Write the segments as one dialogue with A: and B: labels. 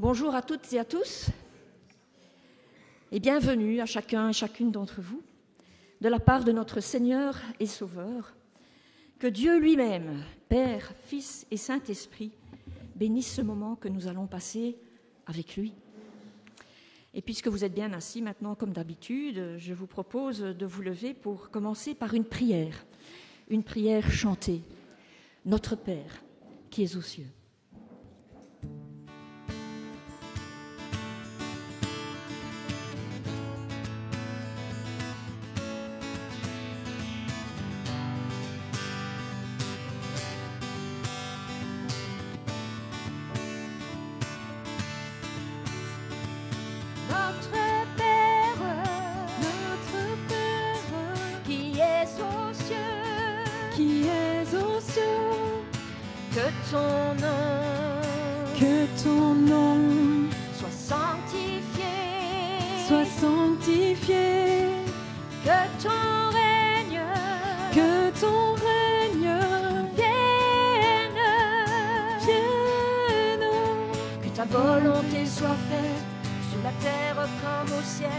A: Bonjour à toutes et à tous et bienvenue à chacun et chacune d'entre vous de la part de notre Seigneur et Sauveur. Que Dieu lui-même, Père, Fils et Saint-Esprit, bénisse ce moment que nous allons passer avec lui. Et puisque vous êtes bien assis maintenant comme d'habitude, je vous propose de vous lever pour commencer par une prière chantée. Notre Père qui es aux cieux.
B: Que ton nom
A: soit sanctifié, que ton règne vienne, que ta volonté soit faite sur la terre comme au ciel.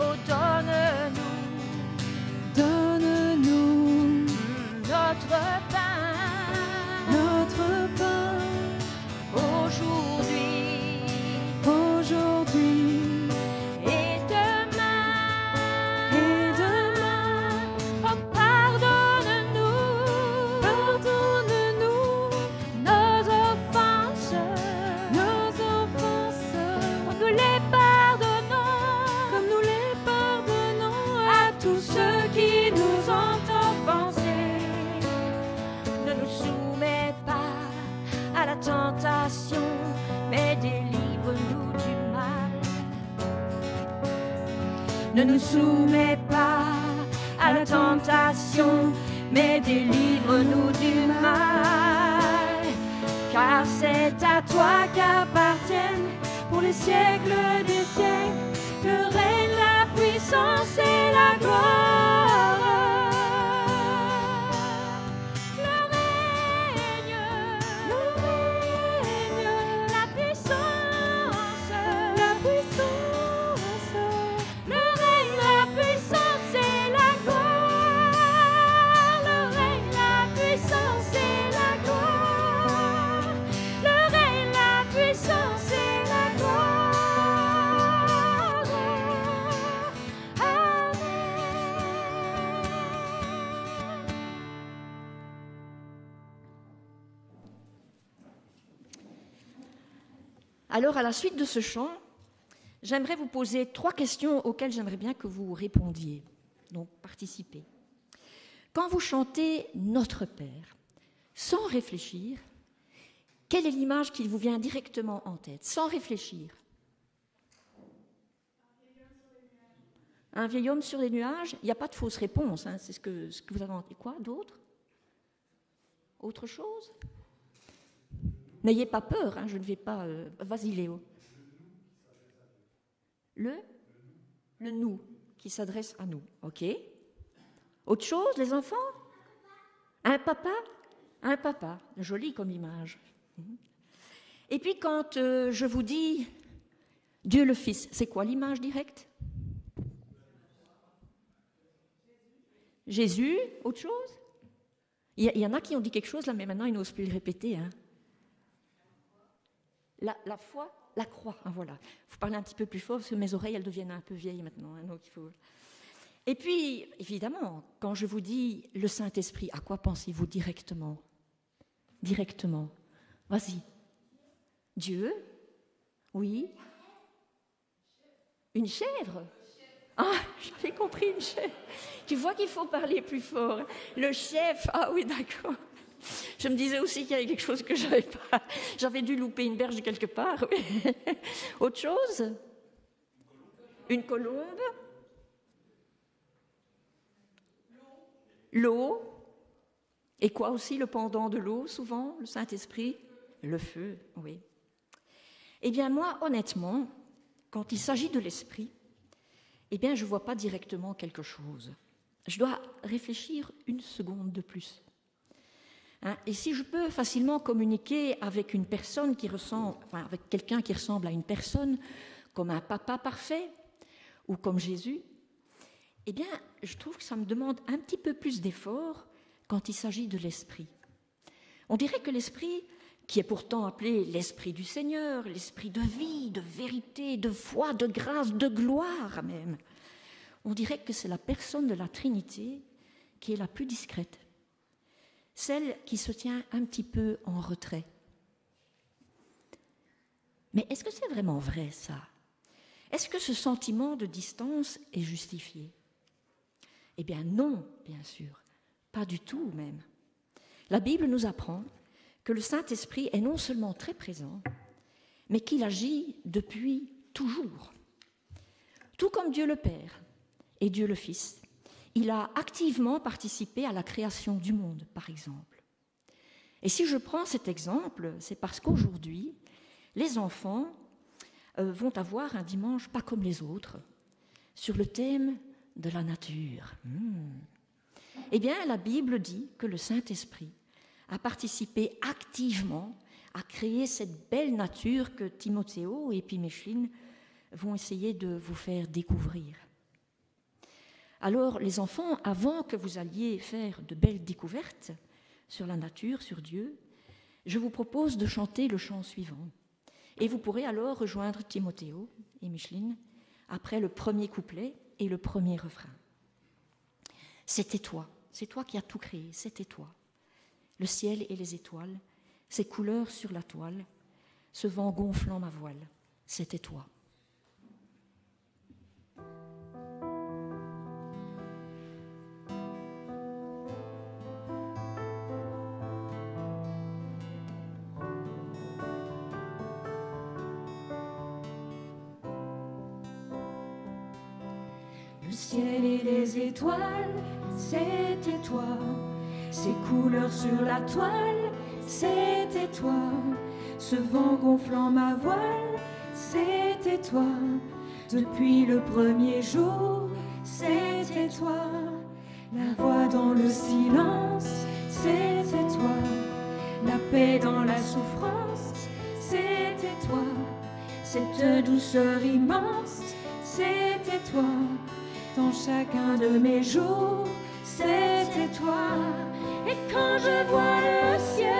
A: Oh, donne-nous notre pain aujourd'hui et demain. Oh, pardonne-nous nos offenses, comme nous les pardonnons à tous ceux qui nous ont offensés. Ne nous soumets pas à la tentation, mais délivre-nous du mal. Ne nous soumets pas à la tentation, mais délivre-nous du mal. Car c'est à toi qu'appartiennent pour les siècles des siècles le règne, la puissance et la gloire. Le règne, la puissance, le règne, la puissance et la gloire. Le règne, la puissance et la gloire. Le règne, la puissance et la gloire. Amen. Alors, à la suite de ce chant, j'aimerais vous poser 3 questions auxquelles j'aimerais bien que vous répondiez. Donc, participez. Quand vous chantez « Notre Père », sans réfléchir, quelle est l'image qui vous vient directement en tête, sans réfléchir? Un vieil homme sur les nuages? Il n'y a pas de fausse réponse, hein, c'est ce que vous avez entendu. Quoi d'autre? Autre chose? N'ayez pas peur, hein, je ne vais pas... Vas-y Léo. Le nous qui s'adresse à nous, ok. Autre chose, les enfants? Un papa, joli comme image. Et puis quand je vous dis Dieu le Fils, c'est quoi l'image directe? Jésus, autre chose? Il y en a qui ont dit quelque chose là, mais maintenant ils n'osent plus le répéter. Hein. La foi, la croix, hein, voilà. Il faut parler un petit peu plus fort parce que mes oreilles, elles deviennent un peu vieilles maintenant. Hein, donc il faut... Et puis, évidemment, quand je vous dis le Saint-Esprit, à quoi pensez-vous directement? Directement. Vas-y. Dieu? Oui. Une chèvre? Ah, j'avais compris, une chèvre. Tu vois qu'il faut parler plus fort. Le chef, ah oui, d'accord. Je me disais aussi qu'il y avait quelque chose que je n'avais pas. J'avais dû louper une berge quelque part. Oui. Autre chose? Une colombe? L'eau? Et quoi aussi le pendant de l'eau, souvent, le Saint-Esprit? Le feu, oui. Eh bien, moi, honnêtement, quand il s'agit de l'Esprit, eh bien, je ne vois pas directement quelque chose. Je dois réfléchir une seconde de plus. Hein, et si je peux facilement communiquer avec une personne qui ressemble, enfin, avec quelqu'un qui ressemble à une personne, comme un papa parfait, ou comme Jésus, eh bien, je trouve que ça me demande un petit peu plus d'effort quand il s'agit de l'esprit. On dirait que l'esprit, qui est pourtant appelé l'esprit du Seigneur, l'esprit de vie, de vérité, de foi, de grâce, de gloire même, on dirait que c'est la personne de la Trinité qui est la plus discrète, celle qui se tient un petit peu en retrait. Mais est-ce que c'est vraiment vrai, ça ? Est-ce que ce sentiment de distance est justifié ? Eh bien non, bien sûr, pas du tout même. La Bible nous apprend que le Saint-Esprit est non seulement très présent, mais qu'il agit depuis toujours. Tout comme Dieu le Père et Dieu le Fils, il a activement participé à la création du monde, par exemple. Et si je prends cet exemple, c'est parce qu'aujourd'hui, les enfants vont avoir un dimanche pas comme les autres, sur le thème de la nature. Eh bien, la Bible dit que le Saint-Esprit a participé activement à créer cette belle nature que Timothéo et puis Micheline vont essayer de vous faire découvrir. Alors, les enfants, avant que vous alliez faire de belles découvertes sur la nature, sur Dieu, je vous propose de chanter le chant suivant. Et vous pourrez alors rejoindre Timothéo et Micheline après le premier couplet et le premier refrain. C'était toi, c'est toi qui as tout créé, c'était toi. Le ciel et les étoiles, ces couleurs sur la toile, ce vent gonflant ma voile, c'était toi.
B: Le ciel et les étoiles, c'était toi. Ces couleurs sur la toile, c'était toi. Ce vent gonflant ma voile, c'était toi. Depuis le premier jour, c'était toi. La voix dans le silence, c'était toi. La paix dans la souffrance, c'était toi. Cette douceur immense, c'était toi. Dans chacun de mes jours, c'était toi. Et quand je vois le ciel,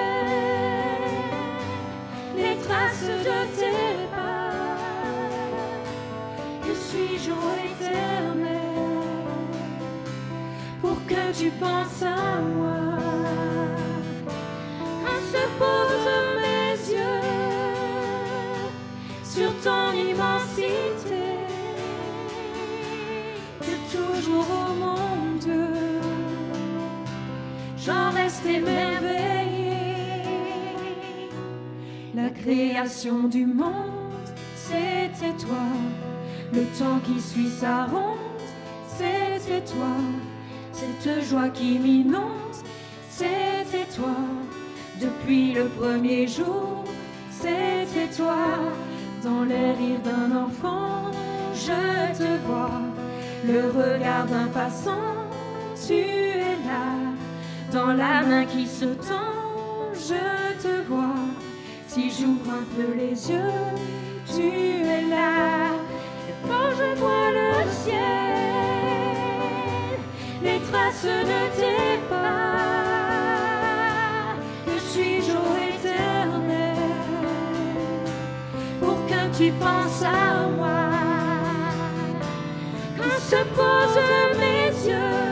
B: les traces de tes pas, que suis-je ô Éternel, pour que tu penses à moi. Quand se posent mes yeux sur ton immensité, toujours oh mon Dieu, j'en reste émerveillée. La création du monde, c'était toi. Le temps qui suit sa ronde, c'était toi. Cette joie qui m'inonde, c'était toi. Depuis le premier jour, c'était toi. Dans les rires d'un enfant, je te vois. Le regard d'un passant, tu es là. Dans la main qui se tend, je te vois. Si j'ouvre un peu les yeux, tu es là. Et quand je vois le ciel, les traces de tes pas, que suis-je ô Éternel, pour que tu penses à moi. Se posent mes yeux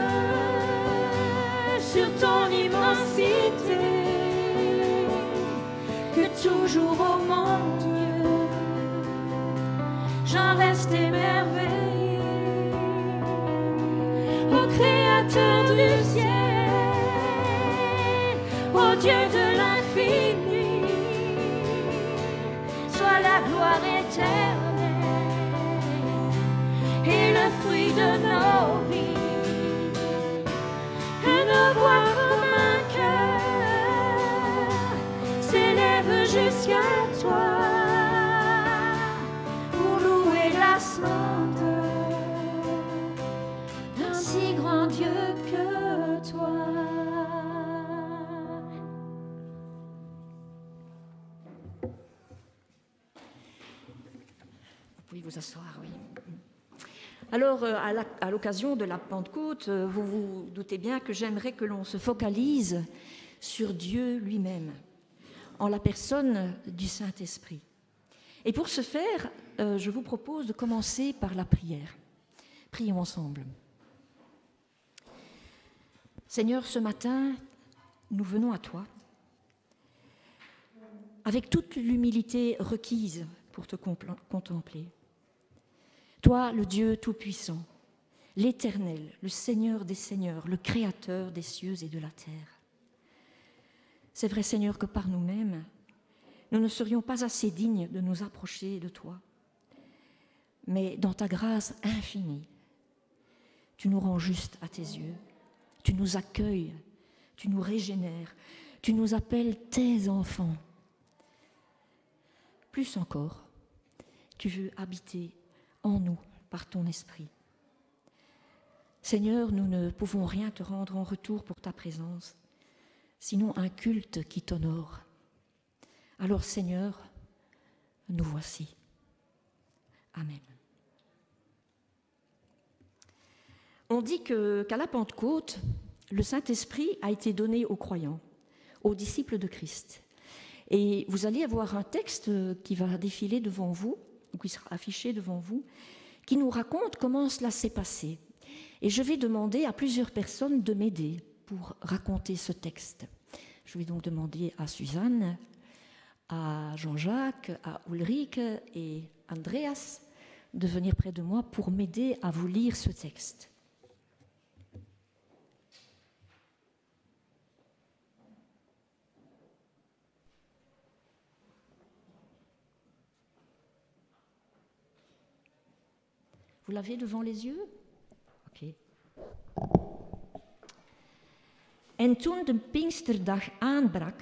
B: sur ton immensité, que toujours oh mon Dieu, j'en reste émerveillée. Ô Créateur du ciel, ô Dieu de l'infini, sois la gloire éternelle et le fruit de nos vies, que nos voix comme un cœur s'élèvent jusqu'à toi pour louer la splendeur d'un si grand Dieu que toi.
A: pouvez vous asseoir, oui. Alors, à l'occasion de la Pentecôte, vous vous doutez bien que j'aimerais que l'on se focalise sur Dieu lui-même, en la personne du Saint-Esprit. Et pour ce faire, je vous propose de commencer par la prière. Prions ensemble. Seigneur, ce matin, nous venons à toi, avec toute l'humilité requise pour te contempler. Toi, le Dieu Tout-Puissant, l'Éternel, le Seigneur des Seigneurs, le Créateur des cieux et de la terre. C'est vrai, Seigneur, que par nous-mêmes, nous ne serions pas assez dignes de nous approcher de toi. Mais dans ta grâce infinie, tu nous rends juste à tes yeux, tu nous accueilles, tu nous régénères, tu nous appelles tes enfants. Plus encore, tu veux habiter en nous par ton esprit. Seigneur, nous ne pouvons rien te rendre en retour pour ta présence, sinon un culte qui t'honore. Alors Seigneur, nous voici. Amen. On dit qu'à la Pentecôte, le Saint-Esprit a été donné aux croyants, aux disciples de Christ. Et vous allez avoir un texte qui va défiler devant vous, ou qui sera affiché devant vous, qui nous raconte comment cela s'est passé. Et je vais demander à plusieurs personnes de m'aider pour raconter ce texte. Je vais donc demander à Suzanne, à Jean-Jacques, à Ulrich et Andreas de venir près de moi pour m'aider à vous lire ce texte. Vous l'avez devant les yeux? Ok. En toen de Pinksterdag aanbrak,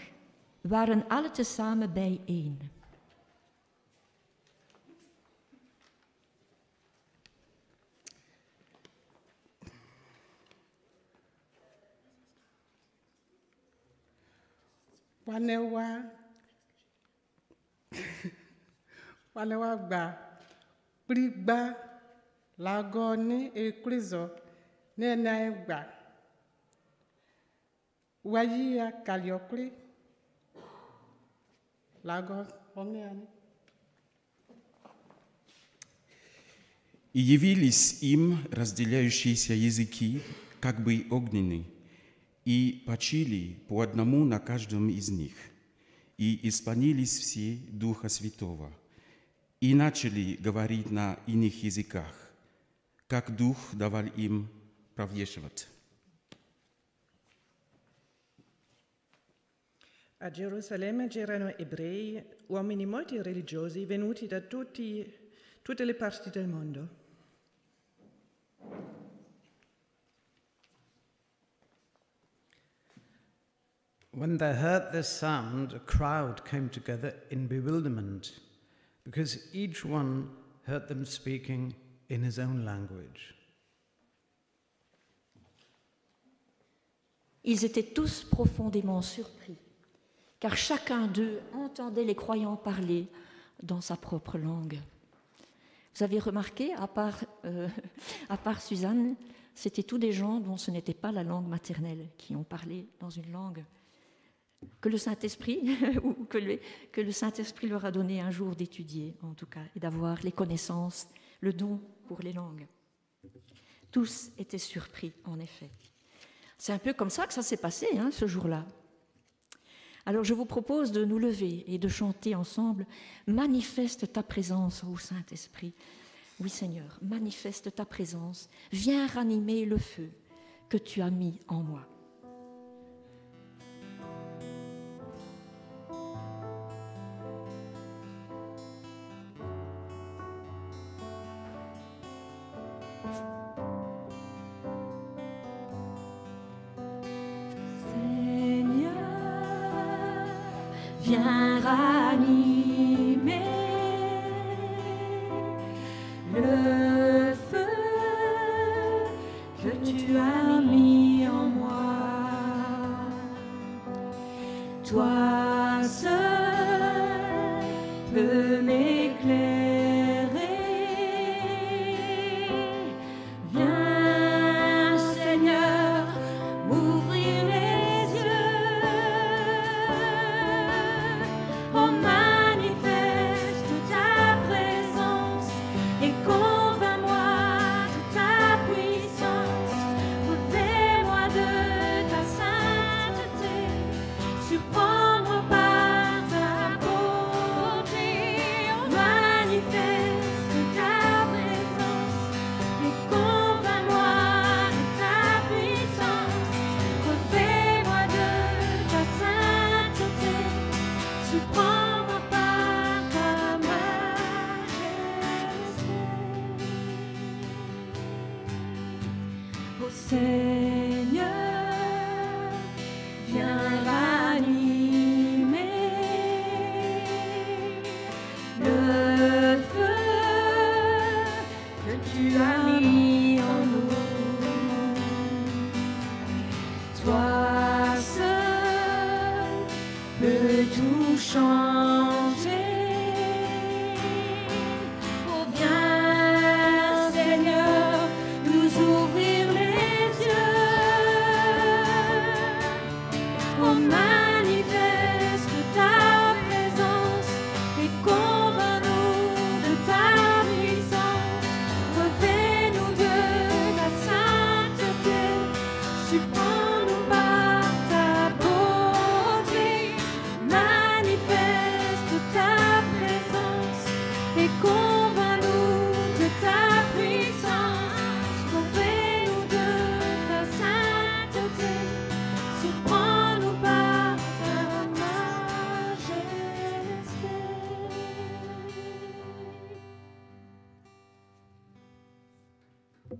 A: waren alle tezamen bijeen.
C: Wanewa gba prigba lago ni ekrizo ne na gba wayi ya kaliokri lago omiani.
D: И явились им разделяющиеся языки, как бы огненные, и почили по одному на каждом из них, и исполнились все Духа Святого, и начали говорить на иных языках, как Дух давал им провешивать.
E: A Gerusalemme c'erano ebrei, uomini molto religiosi, venuti da tutte le parti del mondo.
F: When they heard this sound, a crowd came together in bewilderment, because each one heard them speaking in his own language.
A: Ils étaient tous profondément surpris, car chacun d'eux entendait les croyants parler dans sa propre langue. Vous avez remarqué, à part Suzanne, c'était tous des gens dont ce n'était pas la langue maternelle qui ont parlé dans une langue que le Saint-Esprit, ou que le Saint-Esprit leur a donné un jour d'étudier, en tout cas, et d'avoir les connaissances, le don pour les langues. Tous étaient surpris, en effet. C'est un peu comme ça que ça s'est passé, ce jour-là. Alors je vous propose de nous lever et de chanter ensemble « Manifeste ta présence, ô Saint-Esprit ». Oui Seigneur, manifeste ta présence, viens ranimer le feu que tu as mis en moi.
B: Viens ranimer le feu que tu as mis en moi. Toi seul peux m'éclairer peut tout changer. Oh bien, Seigneur, nous ouvrir les yeux. Oh manifeste ta présence et convainc-nous de ta puissance. Revêt-nous de ta sainteté, surprends-nous par ta beauté. Manifeste ta présence et convainc-nous de ta puissance. Revêt-nous de ta sainteté, surprends-nous par ta majesté.
A: Vous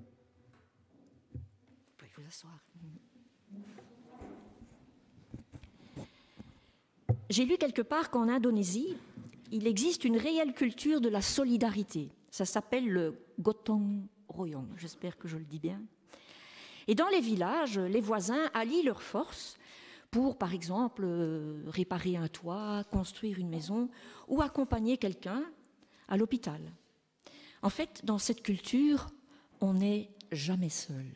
A: pouvez vous asseoir. J'ai lu quelque part qu'en Indonésie, il existe une réelle culture de la solidarité. Ça s'appelle le gotong royong, j'espère que je le dis bien. Et dans les villages, les voisins allient leurs forces pour, par exemple, réparer un toit, construire une maison ou accompagner quelqu'un à l'hôpital. En fait, dans cette culture, on n'est jamais seul.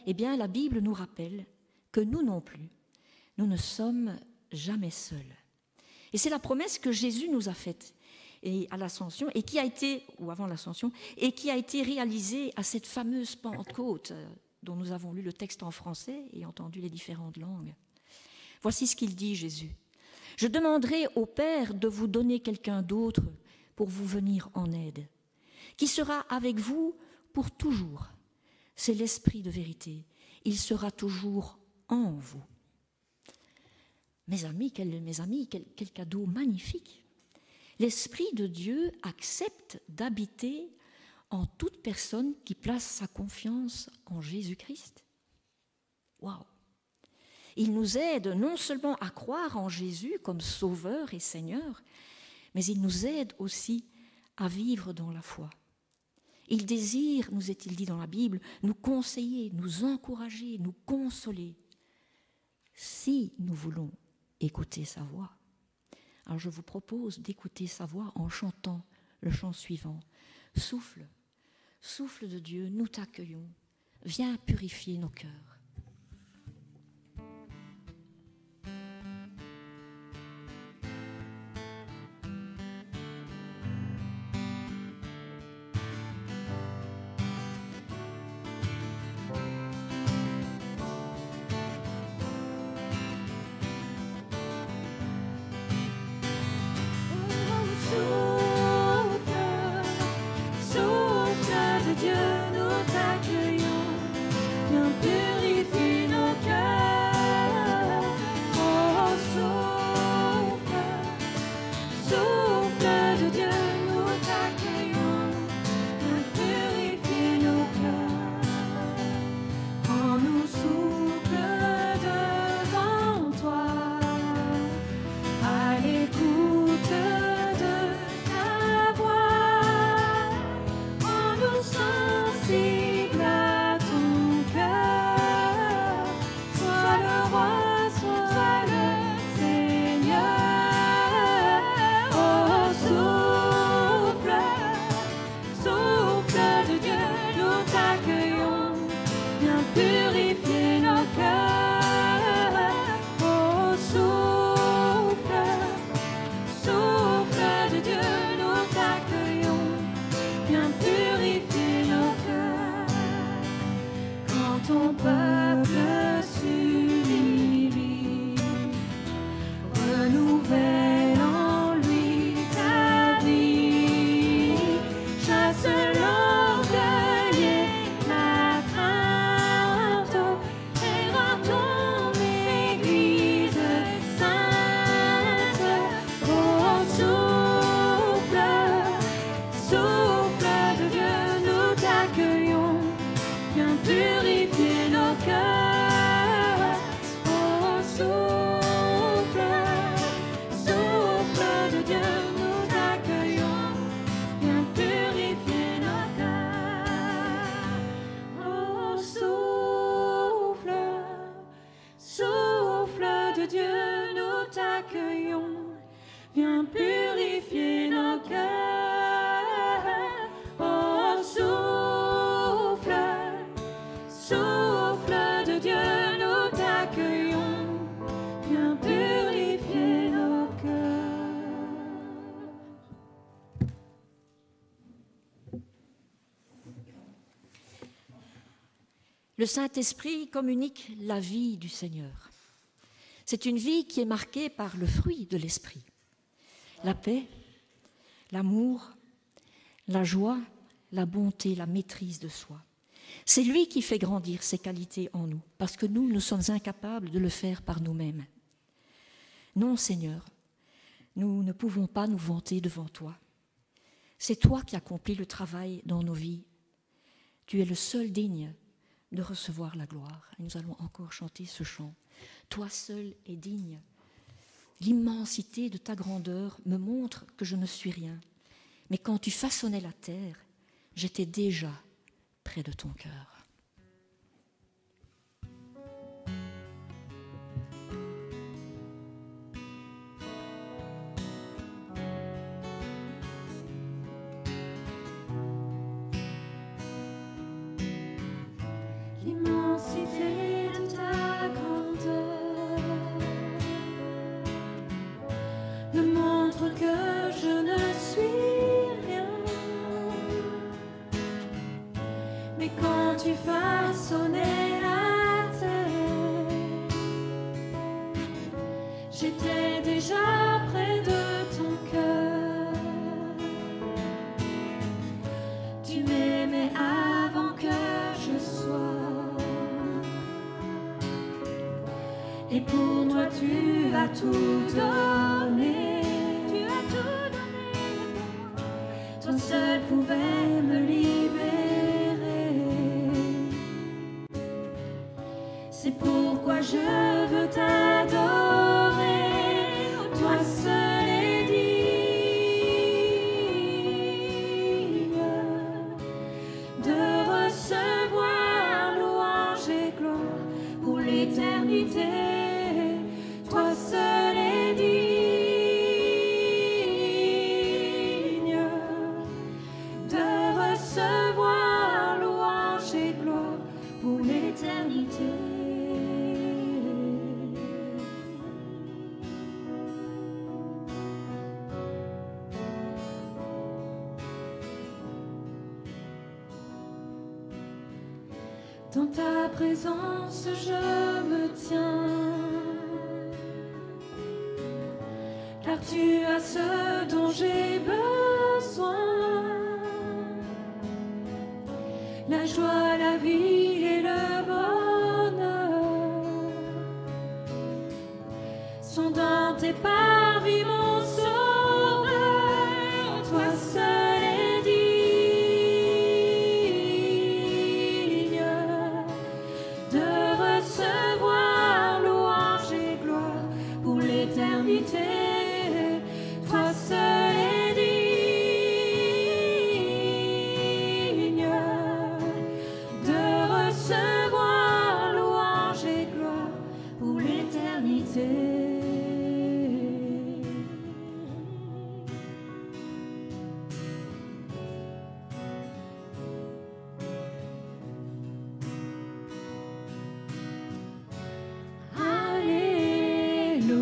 A: Eh bien, la Bible nous rappelle que nous non plus, nous ne sommes jamais seuls. Et c'est la promesse que Jésus nous a faite à l'Ascension, et qui a été, ou avant l'Ascension, et qui a été réalisée à cette fameuse Pentecôte dont nous avons lu le texte en français et entendu les différentes langues. Voici ce qu'il dit, Jésus. « Je demanderai au Père de vous donner quelqu'un d'autre pour vous venir en aide, qui sera avec vous pour toujours. C'est l'Esprit de vérité. Il sera toujours en vous. » Mes amis, quel cadeau magnifique. L'Esprit de Dieu accepte d'habiter en toute personne qui place sa confiance en Jésus-Christ. Waouh! Il nous aide non seulement à croire en Jésus comme Sauveur et Seigneur, mais il nous aide aussi à vivre dans la foi. Il désire, nous est-il dit dans la Bible, nous conseiller, nous encourager, nous consoler, si nous voulons écouter sa voix. Alors je vous propose d'écouter sa voix en chantant le chant suivant. Souffle, souffle de Dieu, nous t'accueillons, viens purifier nos cœurs.
B: Souffle de Dieu, nous t'accueillons, viens purifier t'accueillons. Viens purifier nos cœurs. Oh, souffle, souffle de Dieu, nous t'accueillons. Viens purifier nos cœurs.
A: Le Saint-Esprit communique la vie du Seigneur. C'est une vie qui est marquée par le fruit de l'Esprit. La paix, l'amour, la joie, la bonté, la maîtrise de soi. C'est lui qui fait grandir ces qualités en nous, parce que nous sommes incapables de le faire par nous-mêmes. Non, Seigneur, nous ne pouvons pas nous vanter devant toi. C'est toi qui accomplis le travail dans nos vies. Tu es le seul digne de recevoir la gloire. Et nous allons encore chanter ce chant. Toi seul es digne. L'immensité de ta grandeur me montre que je ne suis rien. Mais quand tu façonnais la terre, j'étais déjà près de ton cœur.
B: L'immensité de ta grandeur me montre que je ne suis rien. Mais quand tu façonnais la terre, j'étais déjà près de ton cœur. Tu m'aimais avant que je sois. Et pour toi tu as tout donné. Tu as tout donné. Toi seul pouvais me libérer. C'est pourquoi je veux t'adorer. Toi seul es digne de recevoir louange et gloire pour l'éternité. Toi seul es digne de recevoir louange et gloire pour l'éternité. Dans ta présence, je me tiens, car tu as ce dont j'ai besoin, la joie, la vie et le bonheur sont dans tes parvis, mon sauveur. Toi seul es digne de recevoir louange et gloire pour l'éternité. Toi seul es digne de recevoir louange et gloire pour l'éternité. Alléluia.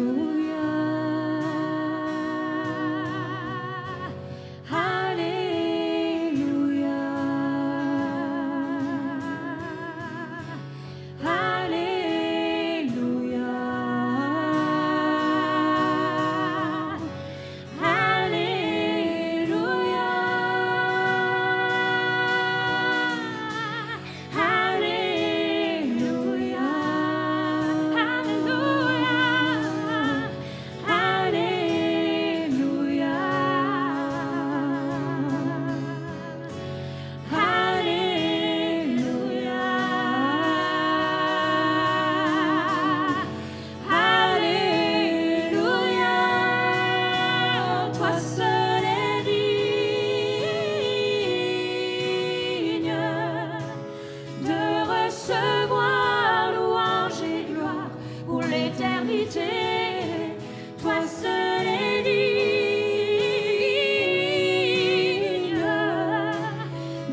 B: toi seul es digne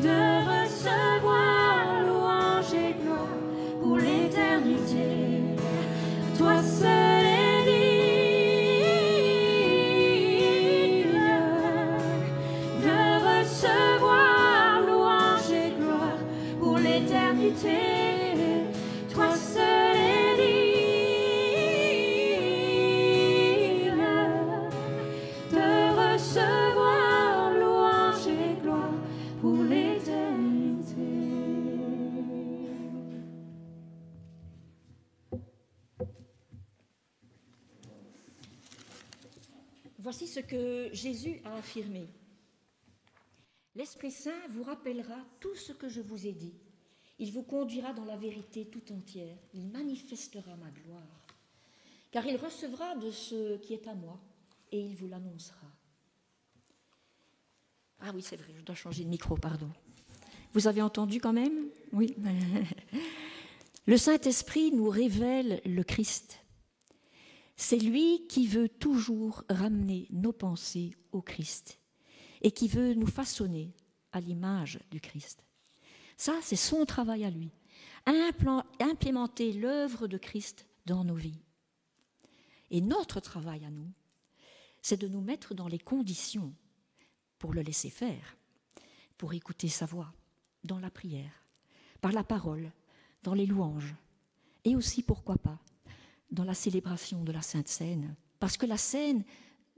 B: de recevoir louange et gloire pour l'éternité. Toi seul es digne de recevoir louange et gloire pour l'éternité. Toi seul es digne de recevoir louange et gloire pour l'éternité.
A: Voici ce que Jésus a affirmé. L'Esprit Saint vous rappellera tout ce que je vous ai dit. Il vous conduira dans la vérité tout entière. Il manifestera ma gloire. Car il recevra de ce qui est à moi et il vous l'annoncera. Ah oui, c'est vrai, je dois changer de micro, pardon. Vous avez entendu quand même? Oui. Le Saint-Esprit nous révèle le Christ. C'est lui qui veut toujours ramener nos pensées au Christ et qui veut nous façonner à l'image du Christ. Ça, c'est son travail à lui, implémenter l'œuvre de Christ dans nos vies. Et notre travail à nous, c'est de nous mettre dans les conditions pour le laisser faire, pour écouter sa voix, dans la prière, par la parole, dans les louanges, et aussi, pourquoi pas, dans la célébration de la Sainte Seine, parce que la Seine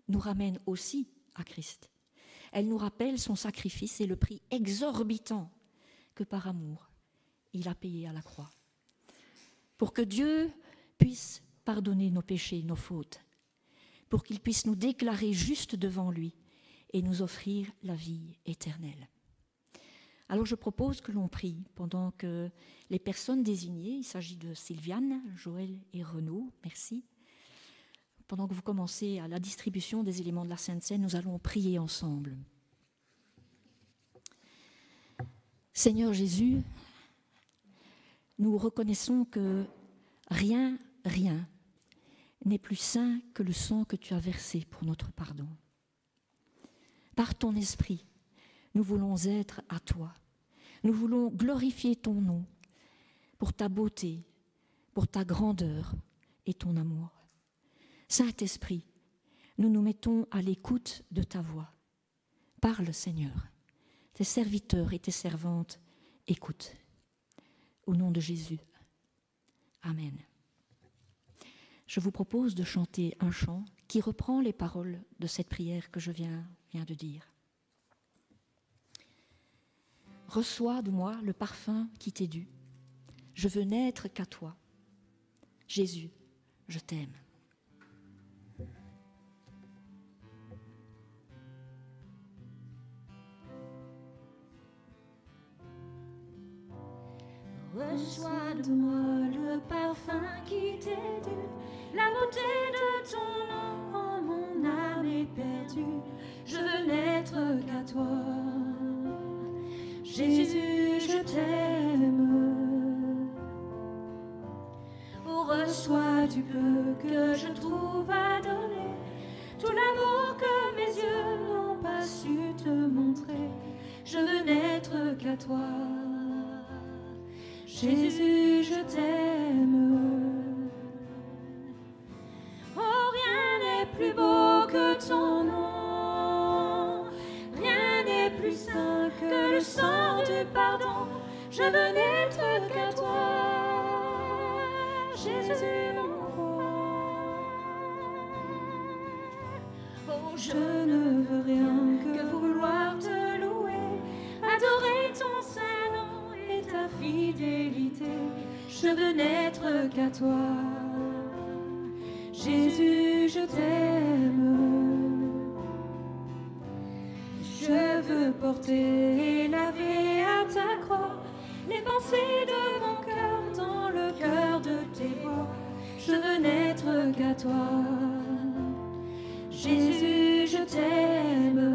A: nous ramène aussi à Christ. Elle nous rappelle son sacrifice et le prix exorbitant que par amour, il a payé à la croix. Pour que Dieu puisse pardonner nos péchés, nos fautes, pour qu'il puisse nous déclarer justes devant lui et nous offrir la vie éternelle. Alors je propose que l'on prie pendant que les personnes désignées, il s'agit de Sylviane, Joël et Renaud, merci. Pendant que vous commencez à la distribution des éléments de la Sainte Seine, nous allons prier ensemble. Seigneur Jésus, nous reconnaissons que rien n'est plus saint que le sang que tu as versé pour notre pardon. Par ton esprit, nous voulons être à toi. Nous voulons glorifier ton nom pour ta beauté, pour ta grandeur et ton amour. Saint-Esprit, nous nous mettons à l'écoute de ta voix. Parle, Seigneur. Tes serviteurs et tes servantes écoutent. Au nom de Jésus. Amen. Je vous propose de chanter un chant qui reprend les paroles de cette prière que je viens de dire. Reçois de moi le parfum qui t'est dû. Je veux n'être qu'à toi. Jésus, je t'aime.
B: Reçois de moi le parfum qui t'est dû, la beauté de ton nom, oh mon âme est perdue, je veux n'être qu'à toi. Jésus, je t'aime. Oh, reçois du peu que je trouve à donner, tout l'amour que mes yeux n'ont pas su te montrer, je veux n'être qu'à toi. Jésus, je t'aime. Oh, rien n'est plus beau que ton nom. Rien n'est plus saint que le sang du pardon. Je veux n'être qu'à toi. Jésus, mon roi. Oh, je ne veux rien que vouloir te louer, adorer ton saint nom et ta fidélité. Je veux n'être qu'à toi. Jésus, je t'aime. Je veux porter et laver à ta croix les pensées de mon cœur dans le cœur de tes voix. Je veux n'être qu'à toi. Jésus, je t'aime.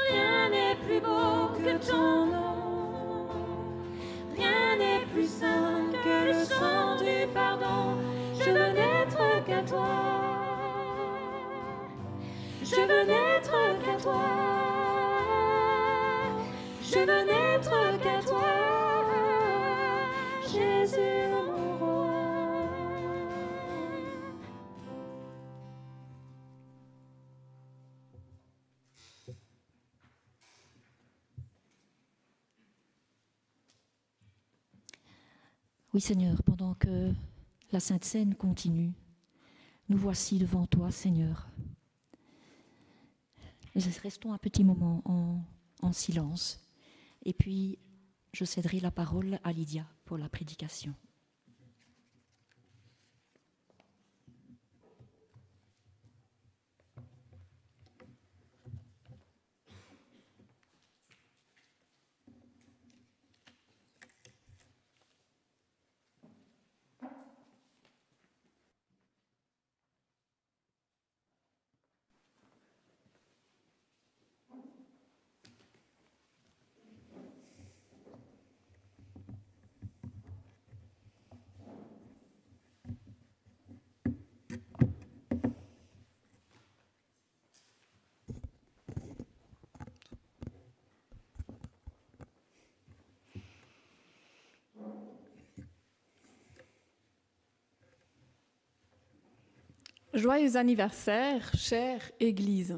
B: Rien n'est plus beau que ton nom. Rien n'est plus saint que le sang du pardon. Je veux n'être qu'à toi. Je veux n'être qu'à toi. Je veux n'être qu'à toi, Jésus mon roi.
A: Oui Seigneur, pendant que la Sainte Seine continue, nous voici devant toi Seigneur. Restons un petit moment en silence et puis je céderai la parole à Lydia pour la prédication.
G: Joyeux anniversaire, chère Église.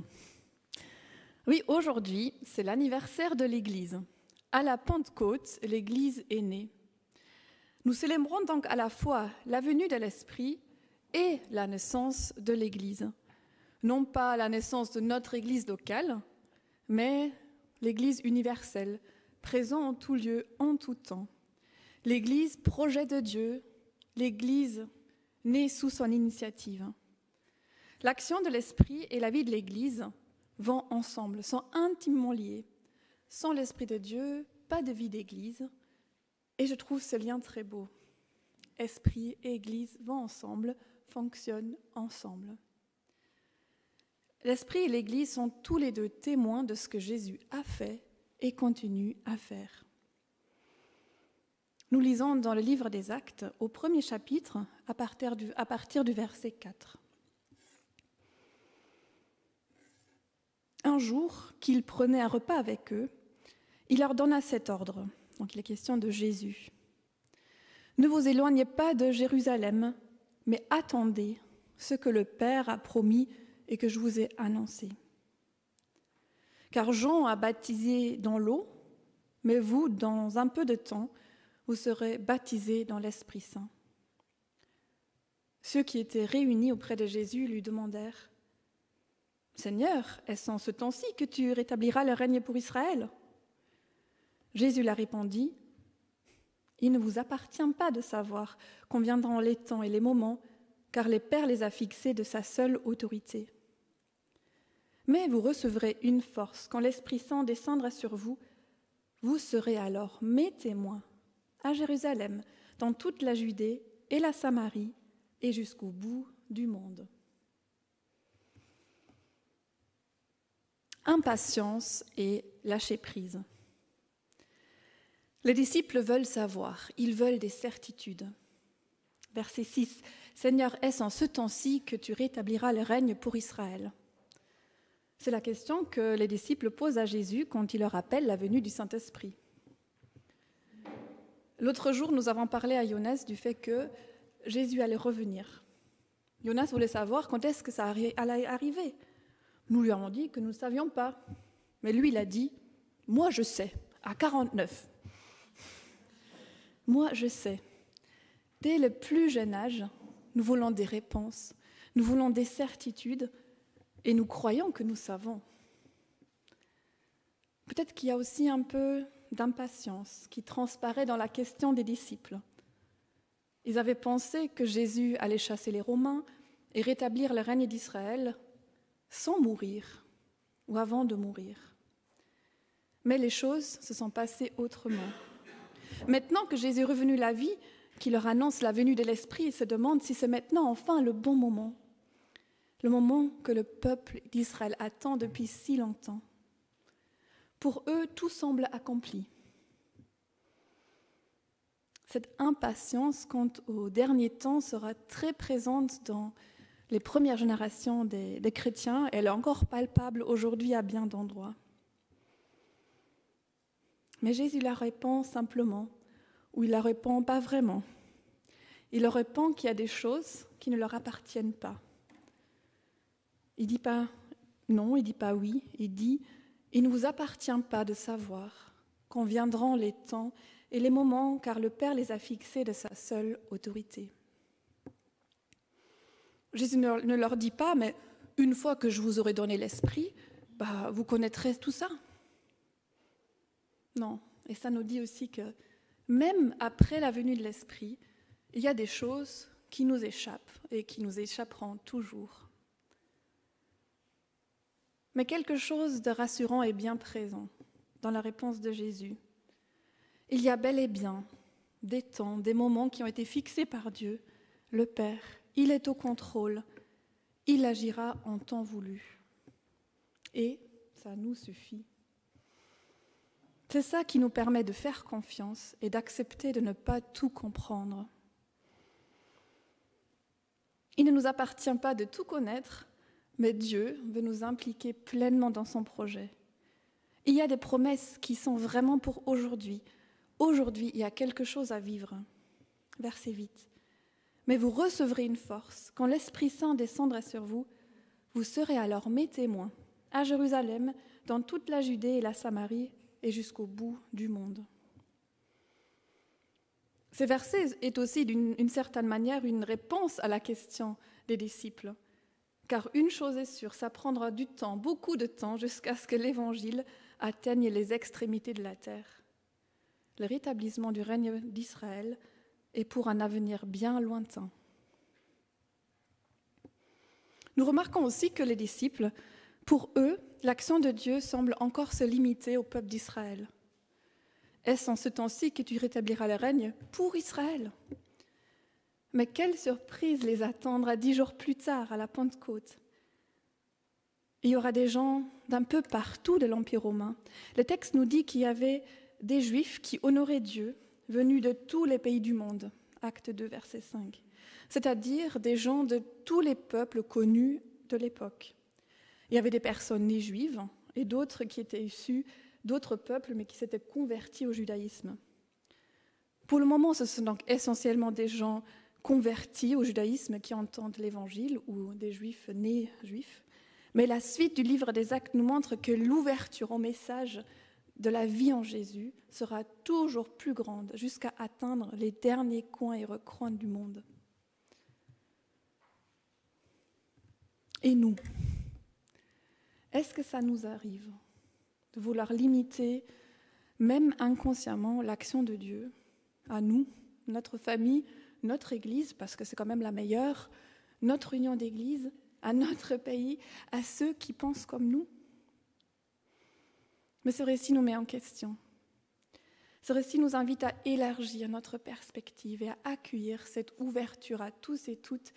G: Oui, aujourd'hui, c'est l'anniversaire de l'Église. À la Pentecôte, l'Église est née. Nous célébrons donc à la fois la venue de l'Esprit et la naissance de l'Église. Non pas la naissance de notre Église locale, mais l'Église universelle, présente en tout lieu, en tout temps. L'Église, projet de Dieu, l'Église née sous son initiative. L'action de l'Esprit et la vie de l'Église vont ensemble, sont intimement liés. Sans l'Esprit de Dieu, pas de vie d'Église. Et je trouve ce lien très beau. Esprit et Église vont ensemble, fonctionnent ensemble. L'Esprit et l'Église sont tous les deux témoins de ce que Jésus a fait et continue à faire. Nous lisons dans le livre des Actes, au premier chapitre, à partir du verset 4. Un jour, qu'il prenait un repas avec eux, il leur donna cet ordre. Donc il est question de Jésus. Ne vous éloignez pas de Jérusalem, mais attendez ce que le Père a promis et que je vous ai annoncé. Car Jean a baptisé dans l'eau, mais vous, dans un peu de temps, vous serez baptisés dans l'Esprit Saint. Ceux qui étaient réunis auprès de Jésus lui demandèrent « Seigneur, est-ce en ce temps-ci que tu rétabliras le règne pour Israël ?» Jésus leur répondit « Il ne vous appartient pas de savoir quand viendront les temps et les moments, car le Père les a fixés de sa seule autorité. Mais vous recevrez une force quand l'Esprit Saint descendra sur vous. Vous serez alors mes témoins à Jérusalem, dans toute la Judée et la Samarie et jusqu'au bout du monde. » Impatience et lâcher-prise. Les disciples veulent savoir, ils veulent des certitudes. Verset 6. « Seigneur, est-ce en ce temps-ci que tu rétabliras le règne pour Israël ?» C'est la question que les disciples posent à Jésus quand il leur rappelle la venue du Saint-Esprit. L'autre jour, nous avons parlé à Jonas du fait que Jésus allait revenir. Jonas voulait savoir quand est-ce que ça allait arriver. Nous lui avons dit que nous ne savions pas. Mais lui, il a dit « Moi, je sais, à 49. » Moi, je sais. Dès le plus jeune âge, nous voulons des réponses, nous voulons des certitudes et nous croyons que nous savons. Peut-être qu'il y a aussi un peu d'impatience qui transparaît dans la question des disciples. Ils avaient pensé que Jésus allait chasser les Romains et rétablir le règne d'Israël sans mourir ou avant de mourir. Mais les choses se sont passées autrement. Maintenant que Jésus est revenu la vie, qui leur annonce la venue de l'Esprit, ils se demandent si c'est maintenant enfin le bon moment. Le moment que le peuple d'Israël attend depuis si longtemps. Pour eux, tout semble accompli. Cette impatience quant au dernier temps sera très présente dans les premières générations des chrétiens, elle est encore palpable aujourd'hui à bien d'endroits. Mais Jésus la répond simplement, ou il la répond pas vraiment. Il leur répond qu'il y a des choses qui ne leur appartiennent pas. Il ne dit pas non, il ne dit pas oui, il dit « Il ne vous appartient pas de savoir quand viendront les temps et les moments, car le Père les a fixés de sa seule autorité. » Jésus ne leur dit pas « Mais une fois que je vous aurai donné l'Esprit, vous connaîtrez tout ça. » Non, et ça nous dit aussi que même après la venue de l'Esprit, il y a des choses qui nous échappent et qui nous échapperont toujours. Mais quelque chose de rassurant est bien présent dans la réponse de Jésus. Il y a bel et bien des temps, des moments qui ont été fixés par Dieu, le Père. Il est au contrôle, il agira en temps voulu. Et ça nous suffit. C'est ça qui nous permet de faire confiance et d'accepter de ne pas tout comprendre. Il ne nous appartient pas de tout connaître, mais Dieu veut nous impliquer pleinement dans son projet. Il y a des promesses qui sont vraiment pour aujourd'hui. Aujourd'hui, il y a quelque chose à vivre. Verset 8. Mais vous recevrez une force. Quand l'Esprit Saint descendra sur vous, vous serez alors mes témoins, à Jérusalem, dans toute la Judée et la Samarie, et jusqu'au bout du monde. Ces versets est aussi d'une certaine manière une réponse à la question des disciples. Car une chose est sûre, ça prendra du temps, beaucoup de temps, jusqu'à ce que l'Évangile atteigne les extrémités de la terre. Le rétablissement du règne d'Israël est pour un avenir bien lointain. Nous remarquons aussi que les disciples, pour eux, l'action de Dieu semble encore se limiter au peuple d'Israël. Est-ce en ce temps-ci que tu rétabliras le règne pour Israël ? Mais quelle surprise les attendra 10 jours plus tard à la Pentecôte. Il y aura des gens d'un peu partout de l'Empire romain. Le texte nous dit qu'il y avait des Juifs qui honoraient Dieu, venus de tous les pays du monde. Acte 2, verset 5. C'est-à-dire des gens de tous les peuples connus de l'époque. Il y avait des personnes nées juives et d'autres qui étaient issues d'autres peuples, mais qui s'étaient convertis au judaïsme. Pour le moment, ce sont donc essentiellement des gens convertis au judaïsme qui entendent l'Évangile ou des juifs nés juifs. Mais la suite du livre des Actes nous montre que l'ouverture au message de la vie en Jésus sera toujours plus grande jusqu'à atteindre les derniers coins et recoins du monde. Et nous, est-ce que ça nous arrive de vouloir limiter, même inconsciemment, l'action de Dieu à nous, notre famille, notre Église, parce que c'est quand même la meilleure, notre union d'Église, à notre pays, à ceux qui pensent comme nous? Mais ce récit nous met en question. Ce récit nous invite à élargir notre perspective et à accueillir cette ouverture à tous et toutes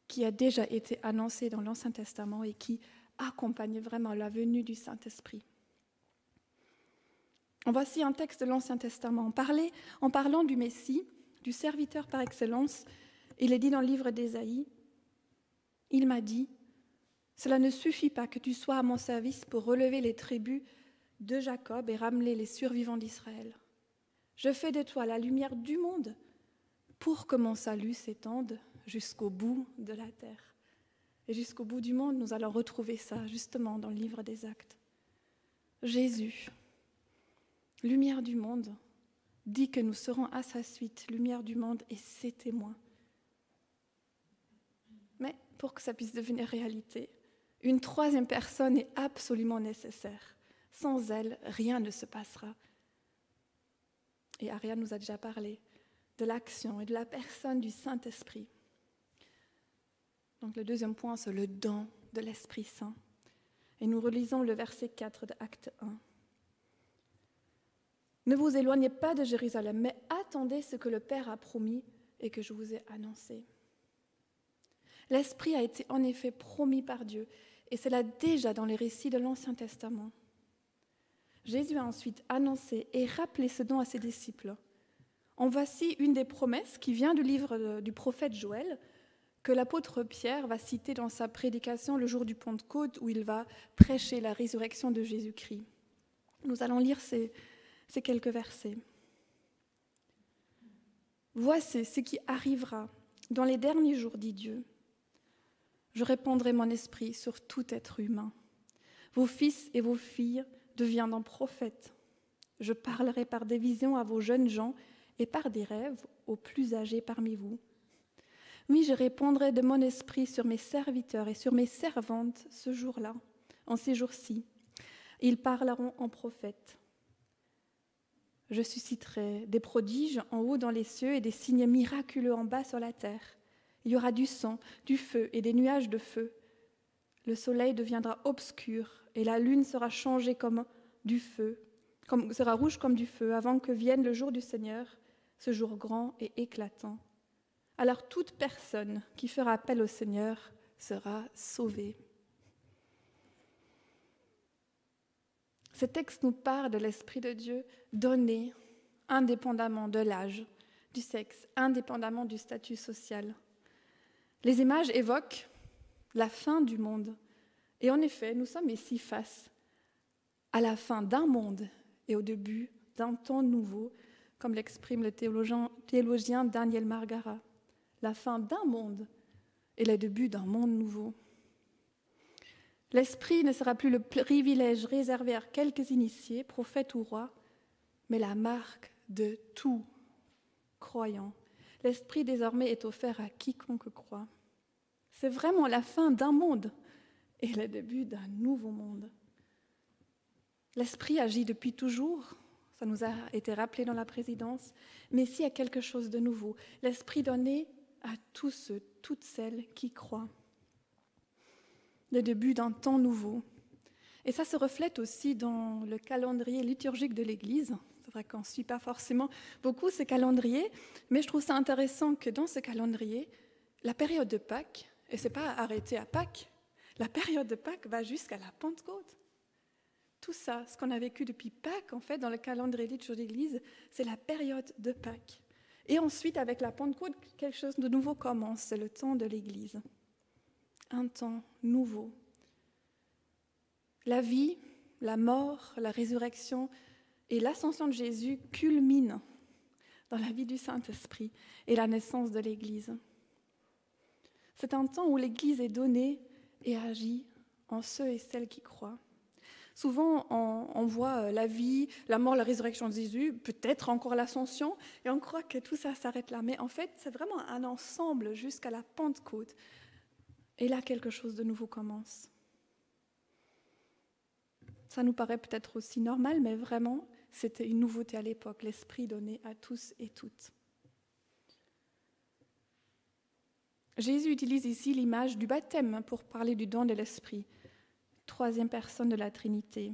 G: qui a déjà été annoncée dans l'Ancien Testament et qui accompagne vraiment la venue du Saint-Esprit. Voici un texte de l'Ancien Testament. En parlant du Messie, du serviteur par excellence, il est dit dans le livre d'Ésaïe, « Il m'a dit, cela ne suffit pas que tu sois à mon service pour relever les tribus de Jacob et ramener les survivants d'Israël. Je fais de toi la lumière du monde pour que mon salut s'étende jusqu'au bout de la terre. » Et jusqu'au bout du monde, nous allons retrouver ça justement dans le livre des Actes. Jésus, lumière du monde, dit que nous serons à sa suite, lumière du monde et ses témoins. Mais pour que ça puisse devenir réalité, une troisième personne est absolument nécessaire. Sans elle, rien ne se passera. Et Ariane nous a déjà parlé de l'action et de la personne du Saint-Esprit. Donc le deuxième point, c'est le don de l'Esprit Saint. Et nous relisons le verset 4 de Acte 1. « Ne vous éloignez pas de Jérusalem, mais attendez ce que le Père a promis et que je vous ai annoncé. » L'Esprit a été en effet promis par Dieu, et c'est là déjà dans les récits de l'Ancien Testament. Jésus a ensuite annoncé et rappelé ce don à ses disciples. En voici une des promesses qui vient du livre du prophète Joël, que l'apôtre Pierre va citer dans sa prédication le jour du Pentecôte où il va prêcher la résurrection de Jésus-Christ. Nous allons lire ces quelques versets. « Voici ce qui arrivera dans les derniers jours, dit Dieu. Je répandrai mon esprit sur tout être humain. Vos fils et vos filles deviendront prophètes. Je parlerai par des visions à vos jeunes gens et par des rêves aux plus âgés parmi vous. Oui, je répandrai de mon esprit sur mes serviteurs et sur mes servantes ce jour-là, en ces jours-ci. Ils parleront en prophètes. Je susciterai des prodiges en haut dans les cieux et des signes miraculeux en bas sur la terre. Il y aura du sang, du feu et des nuages de feu. Le soleil deviendra obscur et la lune sera changée comme du feu, sera rouge comme du feu, avant que vienne le jour du Seigneur, ce jour grand et éclatant. Alors toute personne qui fera appel au Seigneur sera sauvée. » Ce texte nous parle de l'Esprit de Dieu donné indépendamment de l'âge, du sexe, indépendamment du statut social. Les images évoquent la fin du monde. Et en effet, nous sommes ici face à la fin d'un monde et au début d'un temps nouveau, comme l'exprime le théologien Daniel Margara. La fin d'un monde et le début d'un monde nouveau. L'esprit ne sera plus le privilège réservé à quelques initiés, prophètes ou rois, mais la marque de tout croyant. L'esprit désormais est offert à quiconque croit. C'est vraiment la fin d'un monde et le début d'un nouveau monde. L'esprit agit depuis toujours, ça nous a été rappelé dans la présidence, mais ici il y a quelque chose de nouveau. L'esprit donné à tous ceux, toutes celles qui croient. Le début d'un temps nouveau. Et ça se reflète aussi dans le calendrier liturgique de l'Église. C'est vrai qu'on ne suit pas forcément beaucoup ce calendrier, mais je trouve ça intéressant que dans ce calendrier, la période de Pâques, et ce n'est pas arrêté à Pâques, la période de Pâques va jusqu'à la Pentecôte. Tout ça, ce qu'on a vécu depuis Pâques, en fait, dans le calendrier liturgique de l'Église, c'est la période de Pâques. Et ensuite, avec la Pentecôte, quelque chose de nouveau commence, c'est le temps de l'Église. Un temps nouveau. La vie, la mort, la résurrection et l'ascension de Jésus culminent dans la vie du Saint-Esprit et la naissance de l'Église. C'est un temps où l'Église est donnée et agit en ceux et celles qui croient. Souvent, on voit la vie, la mort, la résurrection de Jésus, peut-être encore l'ascension, et on croit que tout ça s'arrête là. Mais en fait, c'est vraiment un ensemble jusqu'à la Pentecôte. Et là, quelque chose de nouveau commence. Ça nous paraît peut-être aussi normal, mais vraiment, c'était une nouveauté à l'époque, l'Esprit donné à tous et toutes. Jésus utilise ici l'image du baptême pour parler du don de l'Esprit, troisième personne de la Trinité.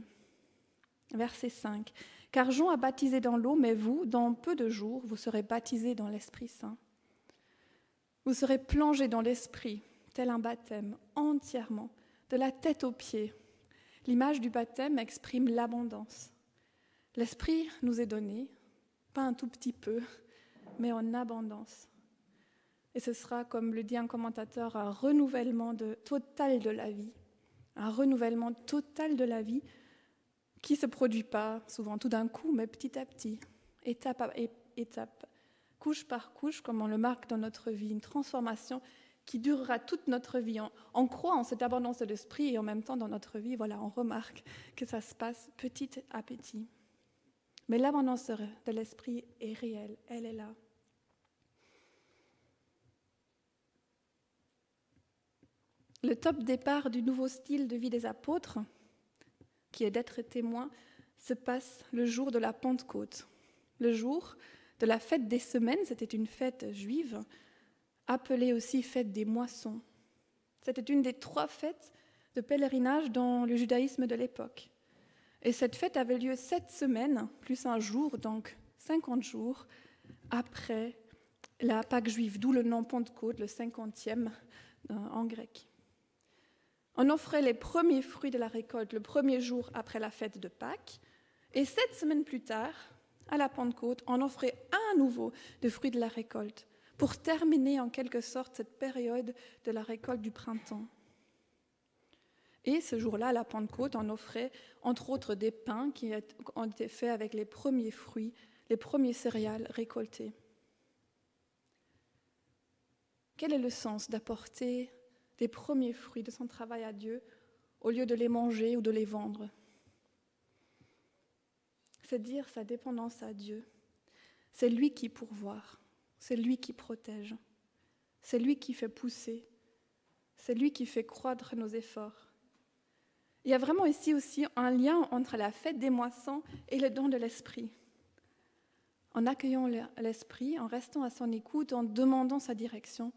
G: Verset 5. « Car Jean a baptisé dans l'eau, mais vous, dans peu de jours, vous serez baptisés dans l'Esprit Saint. Vous serez plongés dans l'Esprit, tel un baptême, entièrement, de la tête aux pieds. » L'image du baptême exprime l'abondance. L'Esprit nous est donné, pas un tout petit peu, mais en abondance. Et ce sera, comme le dit un commentateur, un renouvellement total de la vie. Un renouvellement total de la vie qui ne se produit pas souvent tout d'un coup, mais petit à petit, étape à étape, couche par couche, comme on le marque dans notre vie, une transformation qui durera toute notre vie. On croit en cette abondance de l'esprit et en même temps dans notre vie, voilà, on remarque que ça se passe petit à petit. Mais l'abondance de l'esprit est réelle, elle est là. Le top départ du nouveau style de vie des apôtres, qui est d'être témoin, se passe le jour de la Pentecôte. Le jour de la fête des semaines, c'était une fête juive, appelée aussi fête des moissons. C'était une des 3 fêtes de pèlerinage dans le judaïsme de l'époque. Et cette fête avait lieu 7 semaines, plus un jour, donc 50 jours, après la Pâque juive, d'où le nom Pentecôte, le 50e en grec. On offrait les premiers fruits de la récolte le premier jour après la fête de Pâques, et 7 semaines plus tard, à la Pentecôte, on offrait à nouveau des fruits de la récolte pour terminer en quelque sorte cette période de la récolte du printemps. Et ce jour-là, à la Pentecôte, on offrait entre autres des pains qui ont été faits avec les premiers fruits, les premiers céréales récoltées. Quel est le sens d'apporter les premiers fruits de son travail à Dieu au lieu de les manger ou de les vendre? C'est dire sa dépendance à Dieu. C'est lui qui pourvoit, c'est lui qui protège, c'est lui qui fait pousser, c'est lui qui fait croître nos efforts. Il y a vraiment ici aussi un lien entre la fête des moissons et le don de l'Esprit. En accueillant l'Esprit, en restant à son écoute, en demandant sa direction,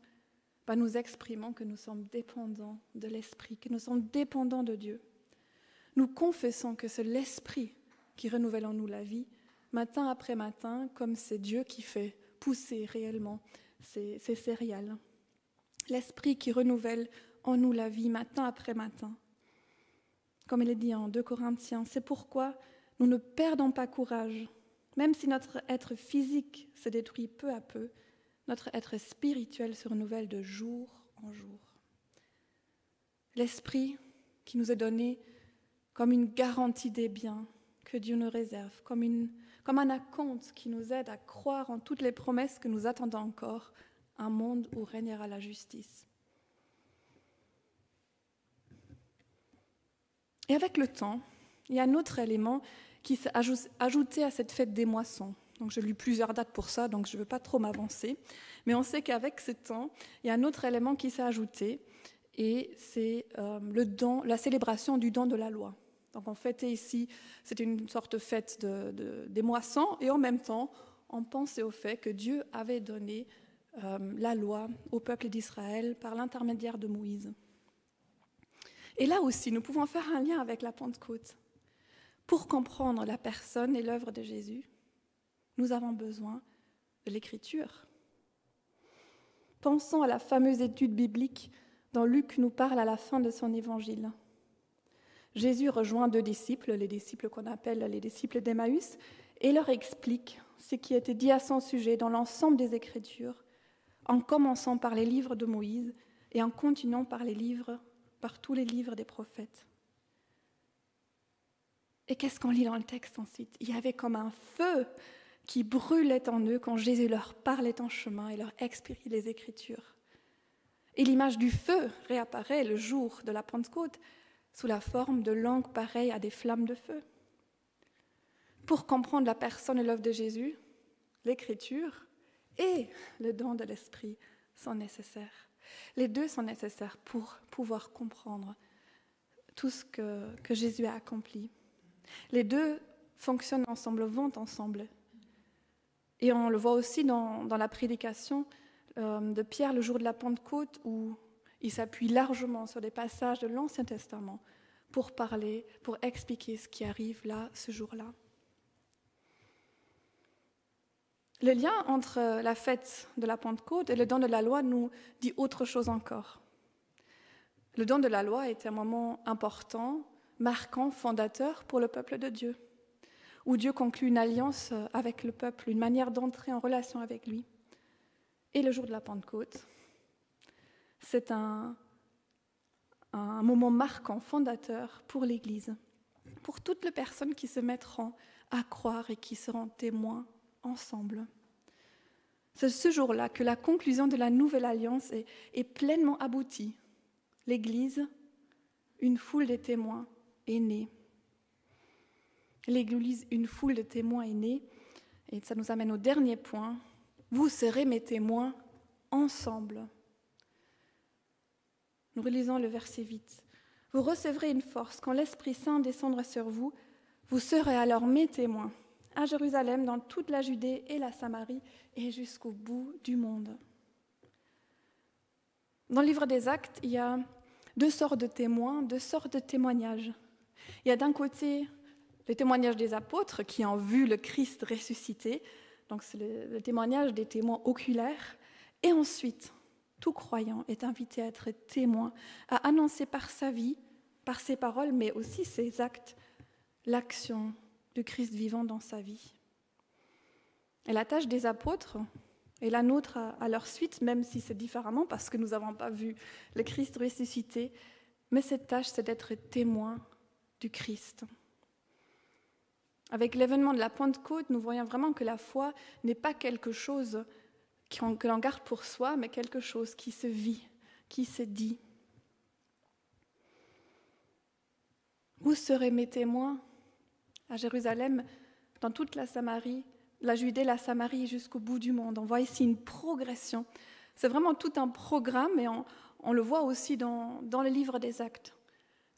G: nous exprimons que nous sommes dépendants de l'Esprit, que nous sommes dépendants de Dieu. Nous confessons que c'est l'Esprit qui renouvelle en nous la vie, matin après matin, comme c'est Dieu qui fait pousser réellement ces céréales. L'Esprit qui renouvelle en nous la vie, matin après matin. Comme il est dit en 2 Corinthiens, c'est pourquoi nous ne perdons pas courage. Même si notre être physique se détruit peu à peu, notre être spirituel se renouvelle de jour en jour. L'Esprit qui nous est donné comme une garantie des biens que Dieu nous réserve, comme un acompte qui nous aide à croire en toutes les promesses que nous attendons encore, un monde où régnera la justice. Et avec le temps, il y a un autre élément qui s'est ajouté à cette fête des moissons. Donc j'ai lu plusieurs dates pour ça, donc je ne veux pas trop m'avancer. Mais on sait qu'avec ce temps, il y a un autre élément qui s'est ajouté, et c'est la célébration du don de la loi. Donc on fêtait ici, c'était une sorte de fête des moissons, et en même temps, on pensait au fait que Dieu avait donné la loi au peuple d'Israël par l'intermédiaire de Moïse. Et là aussi, nous pouvons faire un lien avec la Pentecôte. Pour comprendre la personne et l'œuvre de Jésus, nous avons besoin de l'Écriture. Pensons à la fameuse étude biblique dont Luc nous parle à la fin de son évangile. Jésus rejoint 2 disciples, les disciples qu'on appelle les disciples d'Emmaüs, et leur explique ce qui était dit à son sujet dans l'ensemble des Écritures, en commençant par les livres de Moïse et en continuant par tous les livres des prophètes. Et qu'est-ce qu'on lit dans le texte ensuite? Il y avait comme un feu qui brûlait en eux quand Jésus leur parlait en chemin et leur expliquait les Écritures. Et l'image du feu réapparaît le jour de la Pentecôte sous la forme de langues pareilles à des flammes de feu. Pour comprendre la personne et l'œuvre de Jésus, l'Écriture et le don de l'Esprit sont nécessaires. Les deux sont nécessaires pour pouvoir comprendre tout ce que Jésus a accompli. Les deux fonctionnent ensemble, vont ensemble. Et on le voit aussi dans la prédication de Pierre le jour de la Pentecôte, où il s'appuie largement sur des passages de l'Ancien Testament pour expliquer ce qui arrive là, ce jour-là. Le lien entre la fête de la Pentecôte et le don de la loi nous dit autre chose encore. Le don de la loi est un moment important, marquant, fondateur pour le peuple de Dieu, où Dieu conclut une alliance avec le peuple, une manière d'entrer en relation avec lui. Et le jour de la Pentecôte, c'est un moment marquant, fondateur pour l'Église, pour toutes les personnes qui se mettront à croire et qui seront témoins ensemble. C'est ce jour-là que la conclusion de la nouvelle alliance est pleinement aboutie. L'Église, une foule de témoins, est née. L'Église, une foule de témoins est née, et ça nous amène au dernier point. Vous serez mes témoins ensemble. Nous relisons le verset 8. Vous recevrez une force quand l'Esprit Saint descendra sur vous. Vous serez alors mes témoins à Jérusalem, dans toute la Judée et la Samarie et jusqu'au bout du monde. Dans le livre des Actes, il y a 2 sortes de témoins, 2 sortes de témoignages. Il y a d'un côté le témoignage des apôtres qui ont vu le Christ ressuscité, donc c'est le témoignage des témoins oculaires, et ensuite, tout croyant est invité à être témoin, à annoncer par sa vie, par ses paroles, mais aussi ses actes, l'action du Christ vivant dans sa vie. Et la tâche des apôtres et la nôtre à leur suite, même si c'est différemment parce que nous n'avons pas vu le Christ ressuscité. Mais cette tâche, c'est d'être témoin du Christ. Avec l'événement de la Pentecôte, nous voyons vraiment que la foi n'est pas quelque chose que l'on garde pour soi, mais quelque chose qui se vit, qui se dit. Vous serez mes témoins à Jérusalem, dans toute la Samarie, la Judée, la Samarie, jusqu'au bout du monde. On voit ici une progression. C'est vraiment tout un programme et on le voit aussi dans le livre des Actes.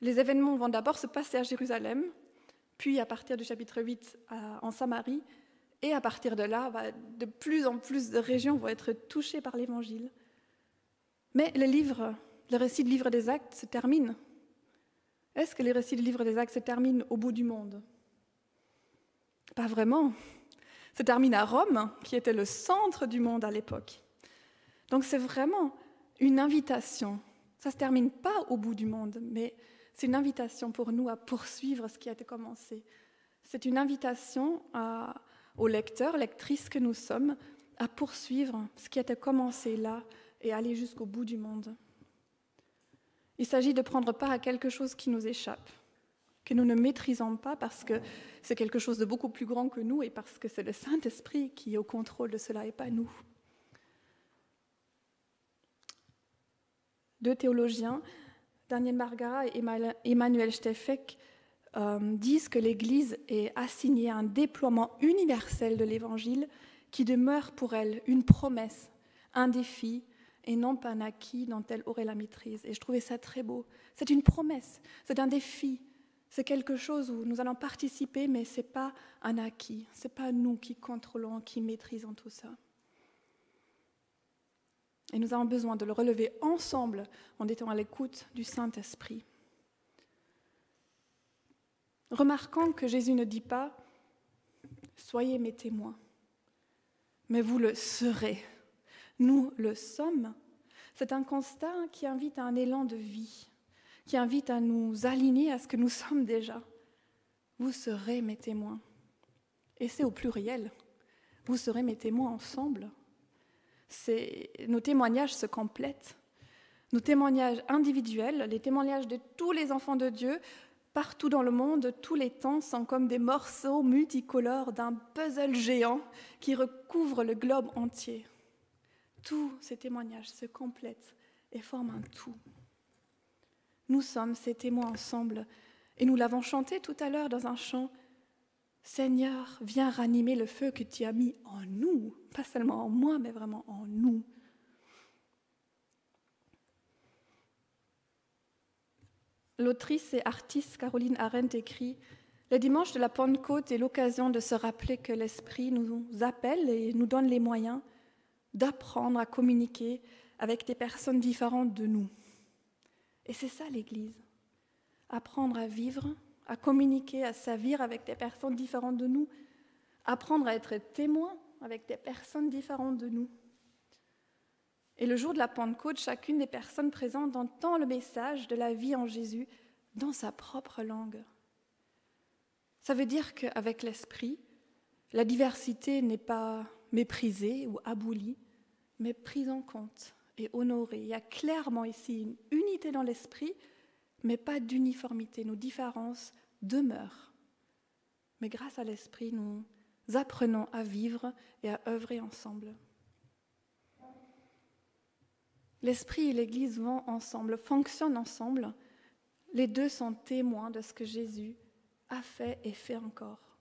G: Les événements vont d'abord se passer à Jérusalem, puis à partir du chapitre 8 en Samarie, et à partir de là, de plus en plus de régions vont être touchées par l'Évangile. Mais le récit du livre des Actes se termine. Est-ce que les récits du livre des Actes se terminent au bout du monde? Pas vraiment. Se termine à Rome, qui était le centre du monde à l'époque. Donc c'est vraiment une invitation. Ça ne se termine pas au bout du monde, mais c'est une invitation pour nous à poursuivre ce qui a été commencé. C'est une invitation aux lecteurs, lectrices que nous sommes, à poursuivre ce qui a été commencé là et aller jusqu'au bout du monde. Il s'agit de prendre part à quelque chose qui nous échappe, que nous ne maîtrisons pas parce que c'est quelque chose de beaucoup plus grand que nous et parce que c'est le Saint-Esprit qui est au contrôle de cela et pas nous. Deux théologiens, Daniel Margara et Emmanuel Steffek, disent que l'Église est assignée à un déploiement universel de l'Évangile qui demeure pour elle une promesse, un défi, et non pas un acquis dont elle aurait la maîtrise. Et je trouvais ça très beau. C'est une promesse, c'est un défi, c'est quelque chose où nous allons participer, mais ce n'est pas un acquis, ce n'est pas nous qui contrôlons, qui maîtrisons tout ça. Et nous avons besoin de le relever ensemble en étant à l'écoute du Saint-Esprit. Remarquons que Jésus ne dit pas « Soyez mes témoins », mais vous le serez. Nous le sommes. C'est un constat qui invite à un élan de vie, qui invite à nous aligner à ce que nous sommes déjà. Vous serez mes témoins. Et c'est au pluriel. Vous serez mes témoins ensemble. Nos témoignages se complètent. Nos témoignages individuels, les témoignages de tous les enfants de Dieu, partout dans le monde, tous les temps, sont comme des morceaux multicolores d'un puzzle géant qui recouvre le globe entier. Tous ces témoignages se complètent et forment un tout. Nous sommes ces témoins ensemble et nous l'avons chanté tout à l'heure dans un chant. Seigneur, viens ranimer le feu que tu as mis en nous, pas seulement en moi, mais vraiment en nous. L'autrice et artiste Caroline Arendt écrit « Le dimanche de la Pentecôte est l'occasion de se rappeler que l'Esprit nous appelle et nous donne les moyens d'apprendre à communiquer avec des personnes différentes de nous. » Et c'est ça l'Église, apprendre à vivre, à communiquer, à servir avec des personnes différentes de nous, apprendre à être témoin avec des personnes différentes de nous. Et le jour de la Pentecôte, chacune des personnes présentes entend le message de la vie en Jésus dans sa propre langue. Ça veut dire qu'avec l'Esprit, la diversité n'est pas méprisée ou abolie, mais prise en compte et honorée. Il y a clairement ici une unité dans l'Esprit, mais pas d'uniformité. Nos différences demeurent. Mais grâce à l'Esprit, nous apprenons à vivre et à œuvrer ensemble. L'Esprit et l'Église vont ensemble, fonctionnent ensemble. Les deux sont témoins de ce que Jésus a fait et fait encore.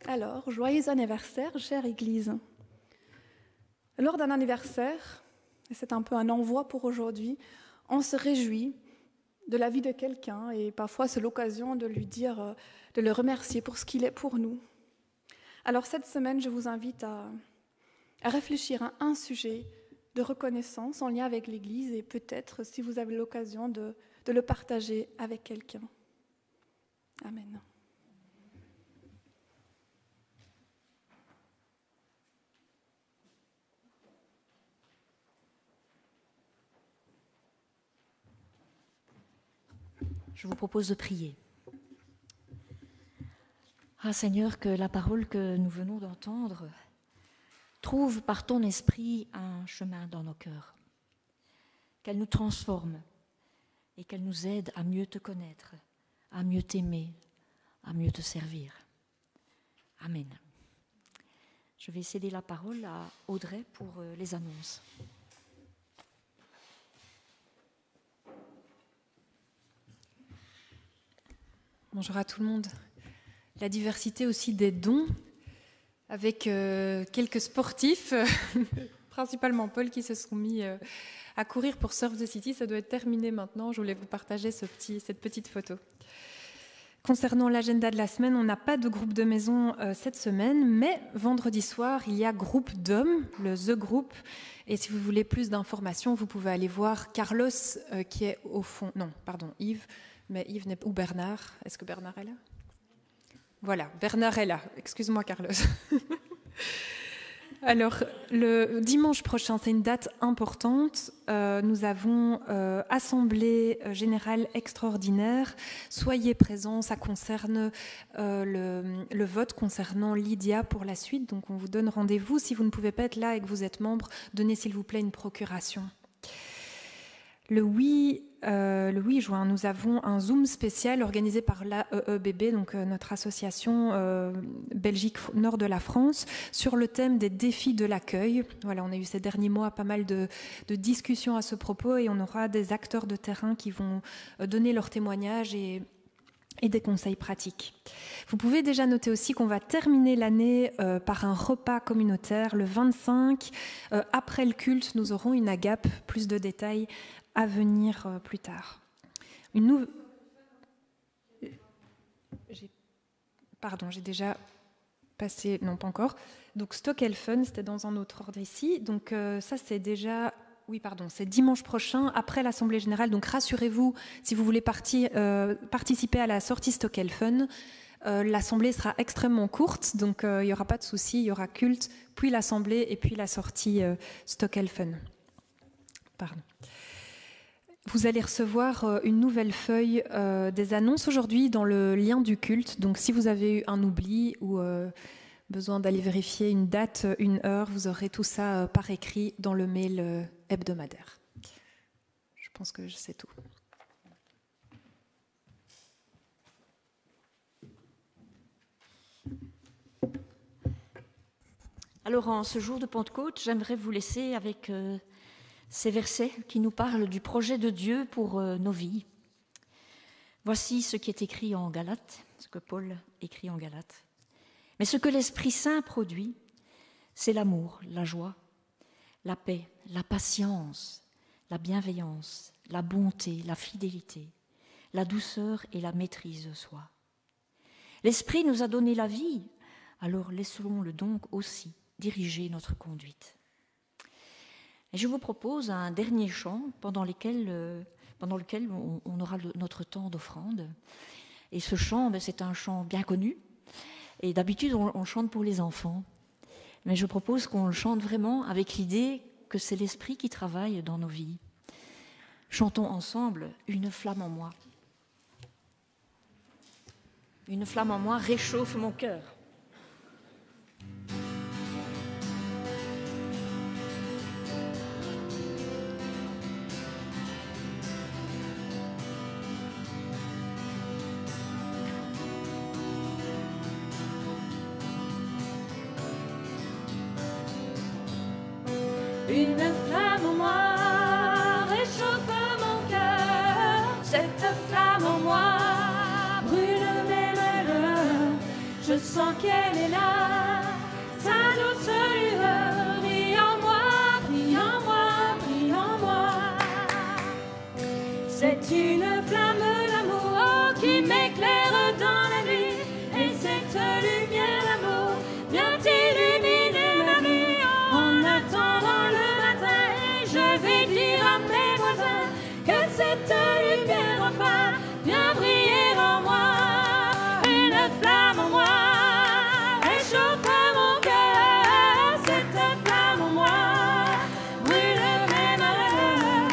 G: Alors, joyeux anniversaire, chère Église. Lors d'un anniversaire, et c'est un peu un envoi pour aujourd'hui, on se réjouit de la vie de quelqu'un et parfois c'est l'occasion de lui dire, de le remercier pour ce qu'il est pour nous. Alors cette semaine, je vous invite à réfléchir à un sujet de reconnaissance en lien avec l'Église et peut-être, si vous avez l'occasion, de le partager avec quelqu'un. Amen.
A: Je vous propose de prier. Ah Seigneur, que la parole que nous venons d'entendre trouve par ton esprit un chemin dans nos cœurs, qu'elle nous transforme et qu'elle nous aide à mieux te connaître, à mieux t'aimer, à mieux te servir. Amen. Je vais céder la parole à Audrey pour les annonces.
H: Bonjour à tout le monde. La diversité aussi des dons, avec quelques sportifs, principalement Paul, qui se sont mis à courir pour Surf the City. Ça doit être terminé maintenant. Je voulais vous partager cette petite photo. Concernant l'agenda de la semaine, on n'a pas de groupe de maison cette semaine, mais vendredi soir, il y a groupe d'hommes, le The Group. Et si vous voulez plus d'informations, vous pouvez aller voir Carlos, qui est au fond... Non, pardon, Yves. Mais Yves n'est pas... Ou Bernard. Est-ce que Bernard est là ? Voilà, Bernard est là. Excuse-moi, Carlos. Alors, le dimanche prochain, c'est une date importante. Nous avons Assemblée générale extraordinaire. Soyez présents, ça concerne le vote concernant Lydia pour la suite. Donc, on vous donne rendez-vous. Si vous ne pouvez pas être là et que vous êtes membre, donnez s'il vous plaît une procuration. Le 8 juin, nous avons un Zoom spécial organisé par l'AEEBB, donc notre association Belgique Nord de la France, sur le thème des défis de l'accueil. Voilà, on a eu ces derniers mois pas mal de discussions à ce propos et on aura des acteurs de terrain qui vont donner leurs témoignages et des conseils pratiques. Vous pouvez déjà noter aussi qu'on va terminer l'année par un repas communautaire le 25. Après le culte, nous aurons une agape, plus de détails à venir plus tard. J'ai déjà passé... Non, pas encore. Donc, Stockelfen, c'était dans un autre ordre ici. Donc, ça, c'est déjà... Oui, pardon, c'est dimanche prochain, après l'Assemblée Générale. Donc, rassurez-vous, si vous voulez participer à la sortie Stockelfen, l'Assemblée sera extrêmement courte. Donc, il n'y aura pas de souci. Il y aura culte, puis l'Assemblée et puis la sortie Stockelfen. Pardon. Vous allez recevoir une nouvelle feuille des annonces aujourd'hui dans le lien du culte. Donc, si vous avez eu un oubli ou besoin d'aller vérifier une date, une heure, vous aurez tout ça par écrit dans le mail hebdomadaire. Je pense que c'est tout.
A: Alors, en ce jour de Pentecôte, j'aimerais vous laisser avec... ces versets qui nous parlent du projet de Dieu pour nos vies. Voici ce qui est écrit en Galates, ce que Paul écrit en Galates. Mais ce que l'Esprit Saint produit, c'est l'amour, la joie, la paix, la patience, la bienveillance, la bonté, la fidélité, la douceur et la maîtrise de soi. L'Esprit nous a donné la vie, alors laissons-le donc aussi diriger notre conduite. Et je vous propose un dernier chant pendant lequel on aura notre temps d'offrande. Et ce chant, c'est un chant bien connu. Et d'habitude, on chante pour les enfants. Mais je propose qu'on le chante vraiment avec l'idée que c'est l'Esprit qui travaille dans nos vies. Chantons ensemble « Une flamme en moi ». Une flamme en moi réchauffe mon cœur.
B: Une flamme en moi réchauffe mon cœur. Cette flamme en moi brûle mes malheurs. Je sens qu'elle est là, sa douce lueur brille en moi, brille en moi, brille en moi. C'est une flamme d'amour qui m'éclaire dans la nuit. Et cette lumière d'amour vient illuminer ma vie. En attendant le matin, je vais dire à mes voisins que cette lumière enfin vient briller en moi. Une flamme en moi réchauffe mon cœur. Cette flamme en moi brûle mes malheurs.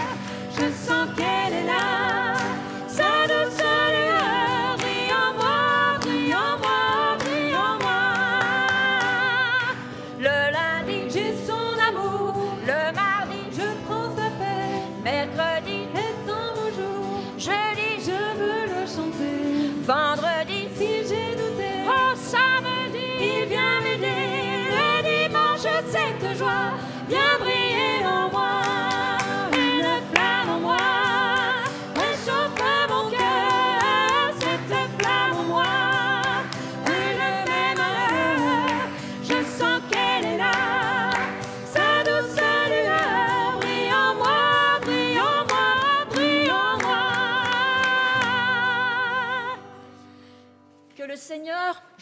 B: Je sens qu'elle est là, sa douce lueur brille en moi, brille en moi, brille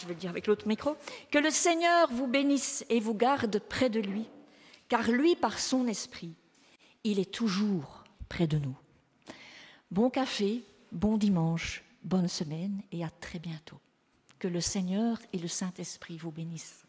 A: je vais le dire avec l'autre micro. Que le Seigneur vous bénisse et vous garde près de lui, car lui, par son esprit, il est toujours près de nous. Bon café, bon dimanche, bonne semaine et à très bientôt. Que le Seigneur et le Saint-Esprit vous bénissent.